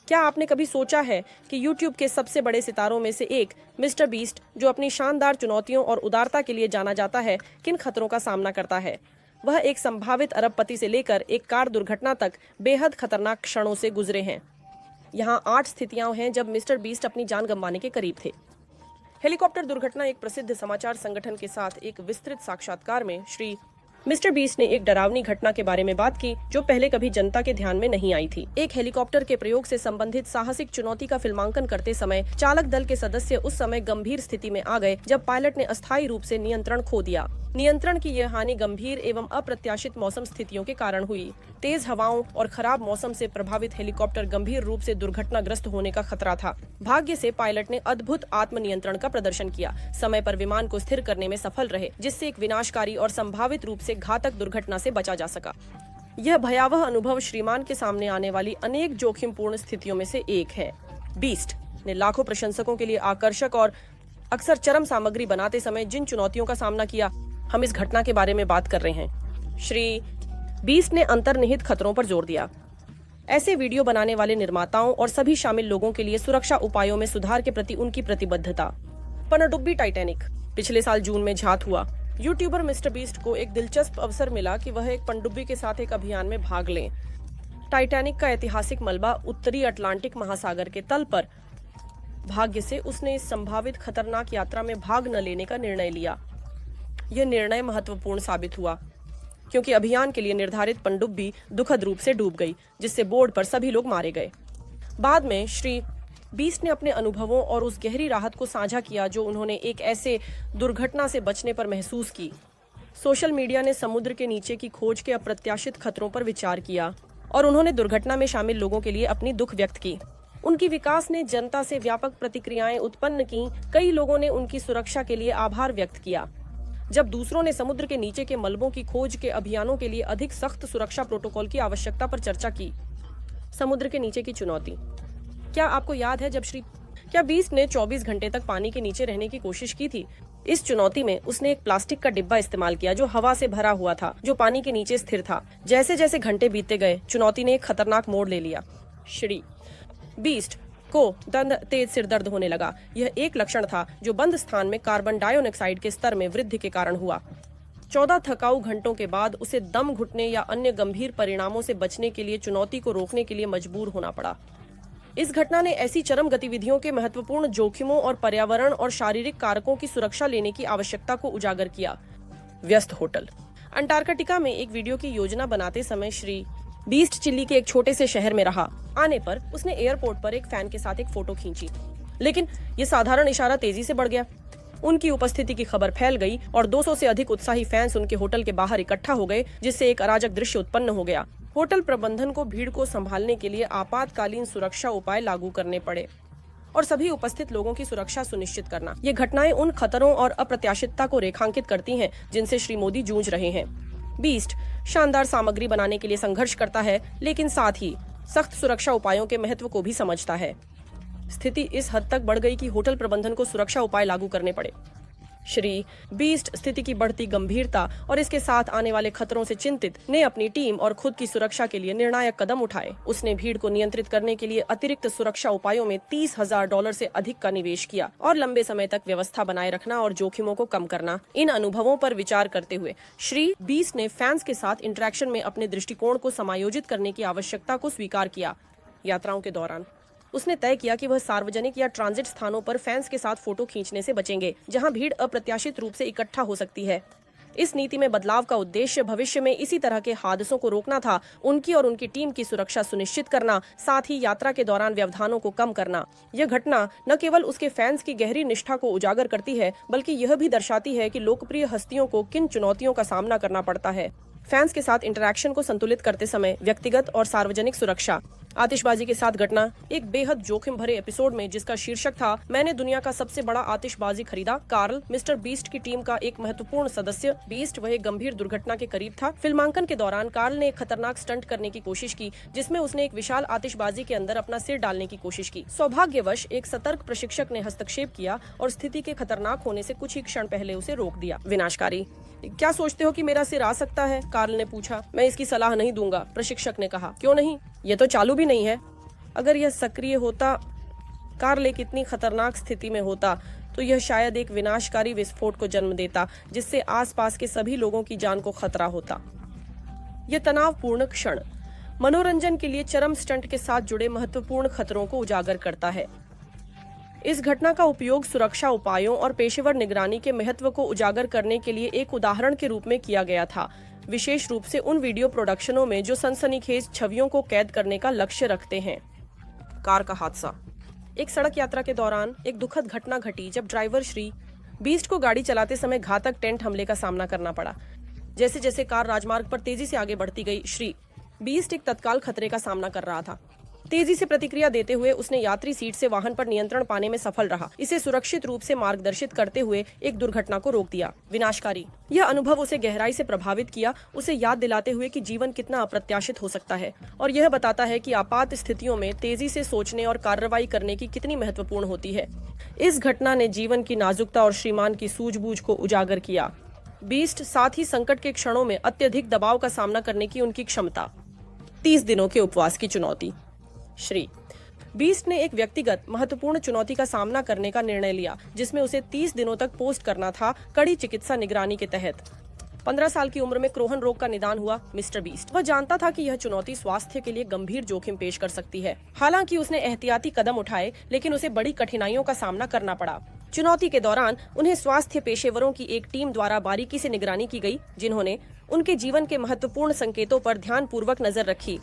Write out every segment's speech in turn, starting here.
क्या आपने कभी सोचा है कि YouTube के सबसे बड़े सितारों में से एक मिस्टर बीस्ट, जो अपनी शानदार चुनौतियों और उदारता के लिए जाना जाता है, किन खतरों का सामना करता है? वह एक संभावित अरबपति से लेकर एक कार दुर्घटना तक बेहद खतरनाक क्षणों से गुजरे हैं। यहाँ 8 स्थितियां हैं जब मिस्टर बीस्ट अपनी जान गंवाने के करीब थे। हेलीकॉप्टर दुर्घटना। एक प्रसिद्ध समाचार संगठन के साथ एक विस्तृत साक्षात्कार में श्री मिस्टर बीस्ट ने एक डरावनी घटना के बारे में बात की जो पहले कभी जनता के ध्यान में नहीं आई थी। एक हेलीकॉप्टर के प्रयोग से संबंधित साहसिक चुनौती का फिल्मांकन करते समय चालक दल के सदस्य उस समय गंभीर स्थिति में आ गए जब पायलट ने अस्थायी रूप से नियंत्रण खो दिया। नियंत्रण की यह हानि गंभीर एवं अप्रत्याशित मौसम स्थितियों के कारण हुई। तेज हवाओं और खराब मौसम से प्रभावित हेलीकॉप्टर गंभीर रूप से दुर्घटनाग्रस्त होने का खतरा था। भाग्य से पायलट ने अद्भुत आत्मनियंत्रण का प्रदर्शन किया, समय पर विमान को स्थिर करने में सफल रहे, जिससे एक विनाशकारी और संभावित रूप से घातक दुर्घटना से बचा जा सका। यह भयावह अनुभव श्रीमान के सामने आने वाली अनेक जोखिमपूर्ण स्थितियों में से एक है। बीस्ट ने लाखों प्रशंसकों के लिए आकर्षक और अक्सर चरम सामग्री बनाते समय जिन चुनौतियों का सामना किया, हम इस घटना के बारे में बात कर रहे हैं। श्री बीस्ट ने अंतर्निहित खतरों पर जोर दिया। ऐसे वीडियो बनाने वाले निर्माताओं और सभी शामिल लोगों के लिए सुरक्षा उपायों में सुधार के प्रति उनकी प्रतिबद्धता। पनडुब्बी टाइटैनिक। पिछले साल जून में झात हुआ। यूट्यूबर मिस्टर बीस्ट को एक दिलचस्प अवसर मिला कि वह एक पनडुब्बी के साथ एक अभियान में भाग लें। टाइटैनिक का ऐतिहासिक मलबा उत्तरी अटलांटिक महासागर के तल पर। भाग्य से उसने इस संभावित खतरनाक यात्रा में भाग न लेने का निर्णय लिया। यह निर्णय महत्वपूर्ण साबित हुआ क्योंकि अभियान के लिए निर्धारित पनडुब्बी दुखद रूप से डूब गई, जिससे बोर्ड पर सभी लोग मारे गए। बाद में श्री बीस्ट ने अपने अनुभवों और उस गहरी राहत को साझा किया जो उन्होंने एक ऐसे दुर्घटना से बचने पर महसूस की। सोशल मीडिया ने समुद्र के नीचे की खोज के अप्रत्याशित खतरों पर विचार किया और उन्होंने दुर्घटना में शामिल लोगों के लिए अपनी दुख व्यक्त की। उनकी विकास ने जनता से व्यापक प्रतिक्रियाएं उत्पन्न की। कई लोगों ने उनकी सुरक्षा के लिए आभार व्यक्त किया, जब दूसरों ने समुद्र के नीचे के मलबों की खोज के अभियानों के लिए अधिक सख्त सुरक्षा प्रोटोकॉल की आवश्यकता पर चर्चा की। समुद्र के नीचे की चुनौती। क्या आपको याद है क्या बीस्ट ने 24 घंटे तक पानी के नीचे रहने की कोशिश की थी? इस चुनौती में उसने एक प्लास्टिक का डिब्बा इस्तेमाल किया जो हवा से भरा हुआ था, जो पानी के नीचे स्थिर था। जैसे जैसे घंटे बीतते गए, चुनौती ने एक खतरनाक मोड़ ले लिया। श्री बीस्ट को तेज सिर दर्द होने लगा। यह एक लक्षण था जो बंद स्थान में कार्बन डाइऑक्साइड के स्तर में वृद्धि के कारण हुआ। 14 थकाऊ घंटों के बाद उसे दम घुटने या अन्य गंभीर परिणामों से बचने के लिए चुनौती को रोकने के लिए मजबूर होना पड़ा। इस घटना ने ऐसी चरम गतिविधियों के महत्वपूर्ण जोखिमों और पर्यावरण और शारीरिक कारकों की सुरक्षा लेने की आवश्यकता को उजागर किया। व्यस्त होटल। अंटार्कटिका में एक वीडियो की योजना बनाते समय श्री बीस्ट चिली के एक छोटे से शहर में रहा। आने पर उसने एयरपोर्ट पर एक फैन के साथ एक फोटो खींची, लेकिन ये साधारण इशारा तेजी से बढ़ गया। उनकी उपस्थिति की खबर फैल गई और 200 से अधिक उत्साही फैंस उनके होटल के बाहर इकट्ठा हो गए, जिससे एक अराजक दृश्य उत्पन्न हो गया। होटल प्रबंधन को भीड़ को संभालने के लिए आपातकालीन सुरक्षा उपाय लागू करने पड़े और सभी उपस्थित लोगों की सुरक्षा सुनिश्चित करना। ये घटनाएं उन खतरों और अप्रत्याशितता को रेखांकित करती हैं जिनसे श्री मोदी जूझ रहे हैं। बीस्ट शानदार सामग्री बनाने के लिए संघर्ष करता है, लेकिन साथ ही सख्त सुरक्षा उपायों के महत्व को भी समझता है। स्थिति इस हद तक बढ़ गई कि होटल प्रबंधन को सुरक्षा उपाय लागू करने पड़े। श्री बीस्ट स्थिति की बढ़ती गंभीरता और इसके साथ आने वाले खतरों से चिंतित ने अपनी टीम और खुद की सुरक्षा के लिए निर्णायक कदम उठाए। उसने भीड़ को नियंत्रित करने के लिए अतिरिक्त सुरक्षा उपायों में $30,000 से अधिक का निवेश किया और लंबे समय तक व्यवस्था बनाए रखना और जोखिमों को कम करना। इन अनुभवों पर विचार करते हुए श्री बीस्ट ने फैंस के साथ इंटरेक्शन में अपने दृष्टिकोण को समायोजित करने की आवश्यकता को स्वीकार किया। यात्राओं के दौरान उसने तय किया कि वह सार्वजनिक या ट्रांजिट स्थानों पर फैंस के साथ फोटो खींचने से बचेंगे, जहां भीड़ अप्रत्याशित रूप से इकट्ठा हो सकती है। इस नीति में बदलाव का उद्देश्य भविष्य में इसी तरह के हादसों को रोकना था, उनकी और उनकी टीम की सुरक्षा सुनिश्चित करना, साथ ही यात्रा के दौरान व्यवधानों को कम करना। यह घटना न केवल उसके फैंस की गहरी निष्ठा को उजागर करती है, बल्कि यह भी दर्शाती है कि लोकप्रिय हस्तियों को किन चुनौतियों का सामना करना पड़ता है। फैंस के साथ इंटरैक्शन को संतुलित करते समय व्यक्तिगत और सार्वजनिक सुरक्षा। आतिशबाजी के साथ घटना। एक बेहद जोखिम भरे एपिसोड में जिसका शीर्षक था मैंने दुनिया का सबसे बड़ा आतिशबाजी खरीदा, कार्ल, मिस्टर बीस्ट की टीम का एक महत्वपूर्ण सदस्य। बीस्ट वह एक गंभीर दुर्घटना के करीब था। फिल्मांकन के दौरान कार्ल ने एक खतरनाक स्टंट करने की कोशिश की, जिसमें उसने एक विशाल आतिशबाजी के अंदर अपना सिर डालने की कोशिश की। सौभाग्यवश एक सतर्क प्रशिक्षक ने हस्तक्षेप किया और स्थिति के खतरनाक होने से कुछ ही क्षण पहले उसे रोक दिया। विनाशकारी। क्या सोचते हो कि मेरा सिर आ सकता है? कार्ल ने पूछा। मैं इसकी सलाह नहीं दूंगा, प्रशिक्षक ने कहा। क्यों नहीं? ये तो चालू भी नहीं है। अगर यह सक्रिय होता, कार लेक इतनी खतरनाक स्थिति में होता तो यह शायद एक विनाशकारी विस्फोट को जन्म देता, जिससे आसपास के सभी लोगों की जान को खतरा होता। यह तनावपूर्ण क्षण मनोरंजन के लिए चरम स्टंट के साथ जुड़े महत्वपूर्ण खतरों को उजागर करता है। इस घटना का उपयोग सुरक्षा उपायों और पेशेवर निगरानी के महत्व को उजागर करने के लिए एक उदाहरण के रूप में किया गया था, विशेष रूप से उन वीडियो प्रोडक्शनों में जो सनसनीखेज छवियों को कैद करने का लक्ष्य रखते हैं। कार का हादसा। एक सड़क यात्रा के दौरान एक दुखद घटना घटी जब ड्राइवर श्री बीस्ट को गाड़ी चलाते समय घातक टेंट हमले का सामना करना पड़ा। जैसे जैसे कार राजमार्ग पर तेजी से आगे बढ़ती गई, श्री बीस्ट एक तत्काल खतरे का सामना कर रहा था। तेजी से प्रतिक्रिया देते हुए उसने यात्री सीट से वाहन पर नियंत्रण पाने में सफल रहा, इसे सुरक्षित रूप से मार्गदर्शित करते हुए एक दुर्घटना को रोक दिया। विनाशकारी। यह अनुभव उसे गहराई से प्रभावित किया, उसे याद दिलाते हुए कि जीवन कितना अप्रत्याशित हो सकता है, और यह बताता है कि आपात स्थितियों में तेजी से सोचने और कार्रवाई करने की कितनी महत्वपूर्ण होती है। इस घटना ने जीवन की नाजुकता और श्रीमान की सूझबूझ को उजागर किया। बीस्ट साथ ही संकट के क्षणों में अत्यधिक दबाव का सामना करने की उनकी क्षमता। 30 दिनों के उपवास की चुनौती। श्री बीस्ट ने एक व्यक्तिगत महत्वपूर्ण चुनौती का सामना करने का निर्णय लिया, जिसमें उसे 30 दिनों तक पोस्ट करना था, कड़ी चिकित्सा निगरानी के तहत। 15 साल की उम्र में क्रोहन रोग का निदान हुआ मिस्टर बीस्ट। वह जानता था कि यह चुनौती स्वास्थ्य के लिए गंभीर जोखिम पेश कर सकती है। हालांकि उसने एहतियाती कदम उठाए, लेकिन उसे बड़ी कठिनाइयों का सामना करना पड़ा। चुनौती के दौरान उन्हें स्वास्थ्य पेशेवरों की एक टीम द्वारा बारीकी से निगरानी की गई, जिन्होंने उनके जीवन के महत्वपूर्ण संकेतों पर ध्यानपूर्वक नजर रखी।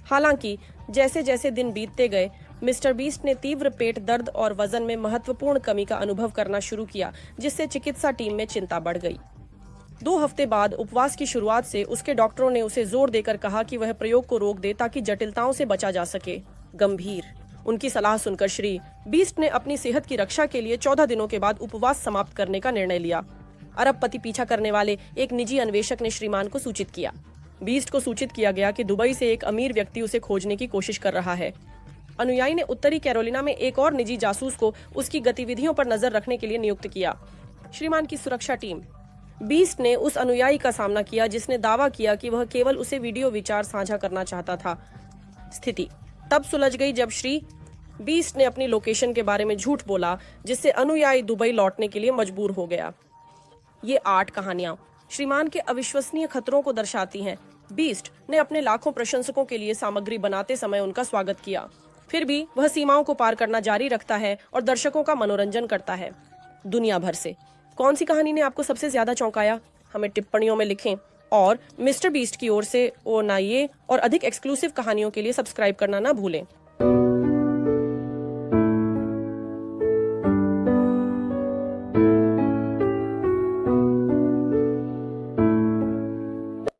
हालांकि जैसे जैसे दिन बीतते गए, मिस्टर बीस्ट ने तीव्र पेट दर्द और वजन में महत्वपूर्ण कमी का अनुभव करना शुरू किया, जिससे चिकित्सा टीम में चिंता बढ़ गई। 2 हफ्ते बाद उपवास की शुरुआत से उसके डॉक्टरों ने उसे जोर देकर कहा कि वह प्रयोग को रोक दे ताकि जटिलताओं से बचा जा सके। गंभीर। उनकी सलाह सुनकर श्री बीस्ट ने अपनी सेहत की रक्षा के लिए 14 दिनों के बाद उपवास समाप्त करने का निर्णय लिया। अरबपति पीछा करने वाले एक निजी अन्वेषक ने श्रीमान को सूचित किया। बीस्ट को सूचित किया गया कि दुबई से एक अमीर व्यक्ति उसे खोजने की कोशिश कर रहा है। अनुयायी ने उत्तरी कैरोलिना में एक और निजी जासूस को उसकी गतिविधियों पर नजर रखने के लिए नियुक्त किया। श्रीमान की सुरक्षा टीम। बीस्ट ने उस अनुयायी का सामना किया जिसने दावा किया कि वह केवल उसे वीडियो विचार साझा करना चाहता था। स्थिति तब सुलझ गई जब श्री बीस्ट ने अपनी लोकेशन के बारे में झूठ बोला, जिससे अनुयायी दुबई लौटने के लिए मजबूर हो गया। ये 8 कहानियां श्रीमान के अविश्वसनीय खतरों को दर्शाती हैं। बीस्ट ने अपने लाखों प्रशंसकों के लिए सामग्री बनाते समय उनका स्वागत किया, फिर भी वह सीमाओं को पार करना जारी रखता है और दर्शकों का मनोरंजन करता है। दुनिया भर से कौन सी कहानी ने आपको सबसे ज्यादा चौंकाया? हमें टिप्पणियों में लिखें, और मिस्टर बीस्ट की ओर से और ना ये और अधिक एक्सक्लूसिव कहानियों के लिए सब्सक्राइब करना ना भूलें।